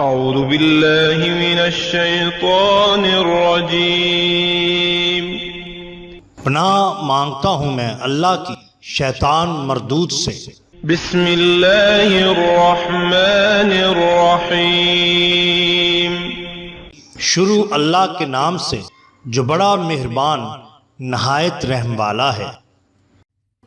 اعوذ باللہ من الشیطان الرجیم۔ پناہ مانگتا ہوں میں اللہ کی شیطان مردود سے۔ بسم اللہ الرحمن الرحیم۔ شروع اللہ کے نام سے جو بڑا مہربان نہایت رحم والا ہے۔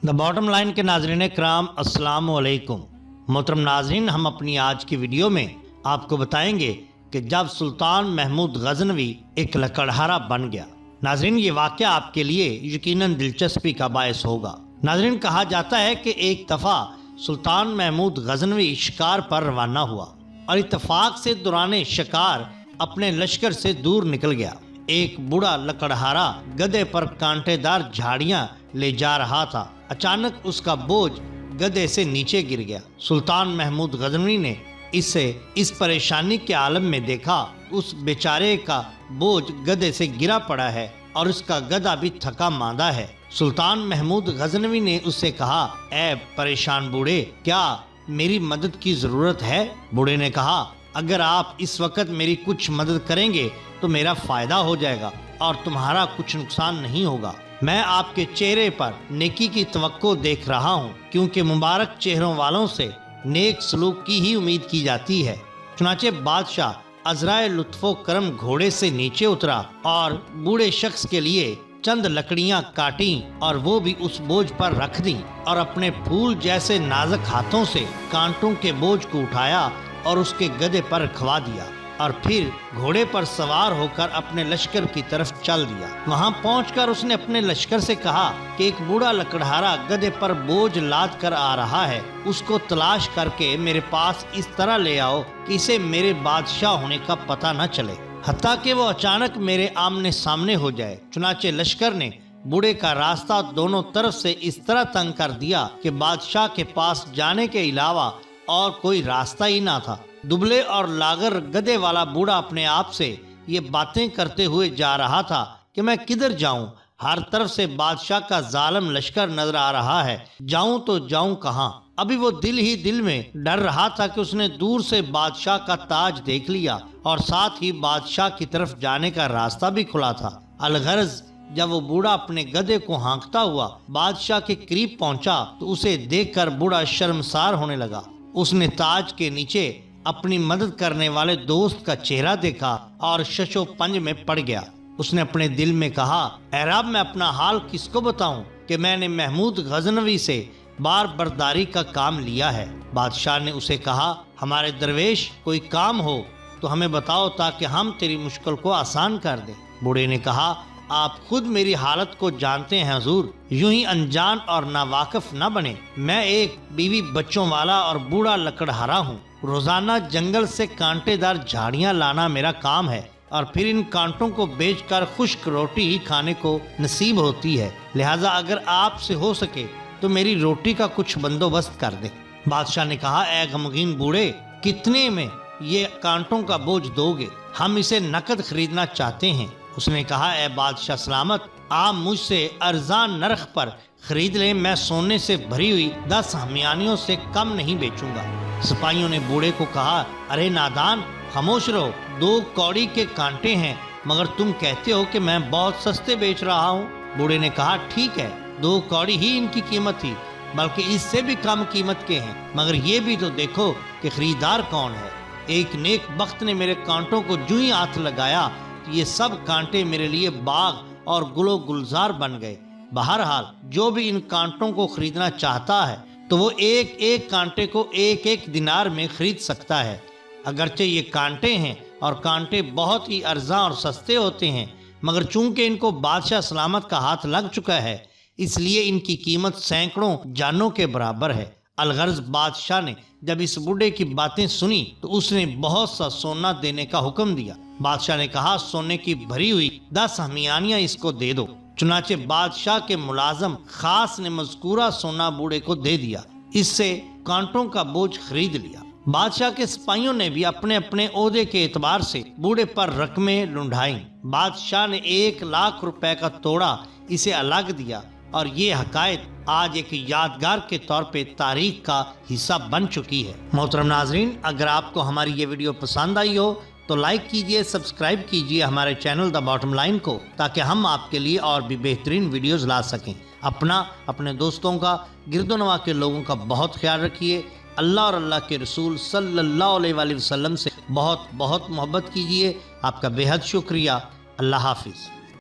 دا باٹم لائن کے ناظرین کرام، السلام علیکم۔ محترم ناظرین، ہم اپنی آج کی ویڈیو میں آپ کو بتائیں گے کہ جب سلطان محمود غزنوی ایک لکڑہارا بن گیا۔ ناظرین، یہ واقعہ آپ کے لیے یقیناً دلچسپی کا باعث ہوگا۔ ناظرین، کہا جاتا ہے کہ ایک دفعہ سلطان محمود غزنوی شکار پر روانہ ہوا اور اتفاق سے دوران شکار اپنے لشکر سے دور نکل گیا۔ ایک بوڑھا لکڑہارا گدھے پر کانٹے دار جھاڑیاں لے جا رہا تھا۔ اچانک اس کا بوجھ گدھے سے نیچے گر گیا۔ سلطان محمود غزنوی نے اسے اس پریشانی کے عالم میں دیکھا۔ اس بیچارے کا بوجھ گدھے سے گرا پڑا ہے اور اس کا گدھا بھی تھکا ماندہ ہے۔ سلطان محمود غزنوی نے اس سے کہا، اے پریشان بوڑھے، کیا میری مدد کی ضرورت ہے؟ بوڑھے نے کہا، اگر آپ اس وقت میری کچھ مدد کریں گے تو میرا فائدہ ہو جائے گا اور تمہارا کچھ نقصان نہیں ہوگا۔ میں آپ کے چہرے پر نیکی کی توقع دیکھ رہا ہوں، کیونکہ مبارک چہروں والوں سے نیک سلوک کی ہی امید کی جاتی ہے۔ چنانچہ بادشاہ عذرائے لطف و کرم گھوڑے سے نیچے اترا اور بوڑھے شخص کے لیے چند لکڑیاں کاٹیں اور وہ بھی اس بوجھ پر رکھ دیں اور اپنے پھول جیسے نازک ہاتھوں سے کانٹوں کے بوجھ کو اٹھایا اور اس کے گدھے پر رکھوا دیا اور پھر گھوڑے پر سوار ہو کر اپنے لشکر کی طرف چل دیا۔ وہاں پہنچ کر اس نے اپنے لشکر سے کہا کہ ایک بوڑھا لکڑہارا گدھے پر بوجھ لاد کر آ رہا ہے، اس کو تلاش کر کے میرے پاس اس طرح لے آؤ کہ اسے میرے بادشاہ ہونے کا پتہ نہ چلے، حتیٰ کہ وہ اچانک میرے آمنے سامنے ہو جائے۔ چنانچہ لشکر نے بوڑھے کا راستہ دونوں طرف سے اس طرح تنگ کر دیا کہ بادشاہ کے پاس جانے کے علاوہ اور کوئی راستہ ہی نہ تھا۔ دبلے اور لاغر گدھے والا بوڑھا اپنے آپ سے یہ باتیں کرتے ہوئے جا رہا تھا کہ میں کدھر جاؤں؟ ہر طرف سے بادشاہ کا ظالم لشکر نظر آ رہا ہے، جاؤں تو جاؤں کہاں؟ ابھی وہ دل ہی دل میں ڈر رہا تھا کہ اس نے دور سے بادشاہ کا تاج دیکھ لیا اور ساتھ ہی بادشاہ کی طرف جانے کا راستہ بھی کھلا تھا۔ الغرض جب وہ بوڑھا اپنے گدھے کو ہانکتا ہوا بادشاہ کے قریب پہنچا تو اسے دیکھ کر بوڑھا شرمسار ہونے لگا۔ اس نے تاج کے نیچے اپنی مدد کرنے والے دوست کا چہرہ دیکھا اور ششو پنج میں پڑ گیا۔ اس نے اپنے دل میں کہا، اے رب، میں اپنا حال کس کو بتاؤں کہ میں نے محمود غزنوی سے بار برداری کا کام لیا ہے۔ بادشاہ نے اسے کہا، ہمارے درویش کوئی کام ہو تو ہمیں بتاؤ تاکہ ہم تیری مشکل کو آسان کر دیں۔ بوڑھے نے کہا، آپ خود میری حالت کو جانتے ہیں حضور، یوں ہی انجان اور ناواقف نہ بنے۔ میں ایک بیوی بچوں والا اور بوڑھا لکڑہارا ہوں۔ روزانہ جنگل سے کانٹے دار جھاڑیاں لانا میرا کام ہے اور پھر ان کانٹوں کو بیچ کر خشک روٹی ہی کھانے کو نصیب ہوتی ہے، لہٰذا اگر آپ سے ہو سکے تو میری روٹی کا کچھ بندوبست کر دیں۔ بادشاہ نے کہا، اے غمگین بوڑھے، کتنے میں یہ کانٹوں کا بوجھ دو گے؟ ہم اسے نقد خریدنا چاہتے ہیں۔ اس نے کہا، اے بادشاہ سلامت، آپ مجھ سے ارزاں نرخ پر خرید لیں، میں سونے سے بھری ہوئی 10 ہمیانیوں سے کم نہیں بیچوں گا۔ سپاہیوں نے بوڑھے کو کہا، ارے نادان، خاموش رہو، 2 کوڑی کے کانٹے ہیں مگر تم کہتے ہو کہ میں بہت سستے بیچ رہا ہوں۔ بوڑھے نے کہا، ٹھیک ہے، 2 کوڑی ہی ان کی قیمت تھی، بلکہ اس سے بھی کم قیمت کے ہیں، مگر یہ بھی تو دیکھو کہ خریدار کون ہے۔ ایک نیک بخت نے میرے کانٹوں کو جو ہی ہاتھ لگایا یہ سب کانٹے میرے لیے باغ اور گل و گلزار بن گئے۔ بہرحال جو بھی ان کانٹوں کو خریدنا چاہتا ہے تو وہ ایک ایک کانٹے کو 1 دینار میں خرید سکتا ہے۔ اگرچہ یہ کانٹے ہیں اور کانٹے بہت ہی ارزاں اور سستے ہوتے ہیں، مگر چونکہ ان کو بادشاہ سلامت کا ہاتھ لگ چکا ہے اس لیے ان کی قیمت سینکڑوں جانوں کے برابر ہے۔ الغرض بادشاہ نے جب اس بوڑھے کی باتیں سنی تو اس نے بہت سا سونا دینے کا حکم دیا۔ بادشاہ نے کہا، سونے کی بھری ہوئی 10 ہمیانیاں اس کو دے دو۔ چنانچہ بادشاہ کے ملازم خاص نے مذکورہ سونا بوڑھے کو دے دیا، اس سے کانٹوں کا بوجھ خرید لیا۔ بادشاہ کے سپاہیوں نے بھی اپنے اپنے عہدے کے اعتبار سے بوڑھے پر رقمیں لنڈھائیں۔ بادشاہ نے 1 لاکھ روپے کا توڑا اسے الگ دیا اور یہ حقائق آج ایک یادگار کے طور پہ تاریخ کا حصہ بن چکی ہے۔ محترم ناظرین، اگر آپ کو ہماری یہ ویڈیو پسند آئی ہو تو لائک کیجئے، سبسکرائب کیجئے ہمارے چینل دا باٹم لائن کو، تاکہ ہم آپ کے لیے اور بھی بہترین ویڈیوز لا سکیں۔ اپنے دوستوں کا، گرد و نواح کے لوگوں کا بہت خیال رکھیے۔ اللہ اور اللہ کے رسول صلی اللہ علیہ وآلہ وسلم سے بہت بہت محبت کیجئے۔ آپ کا بے حد شکریہ۔ اللہ حافظ۔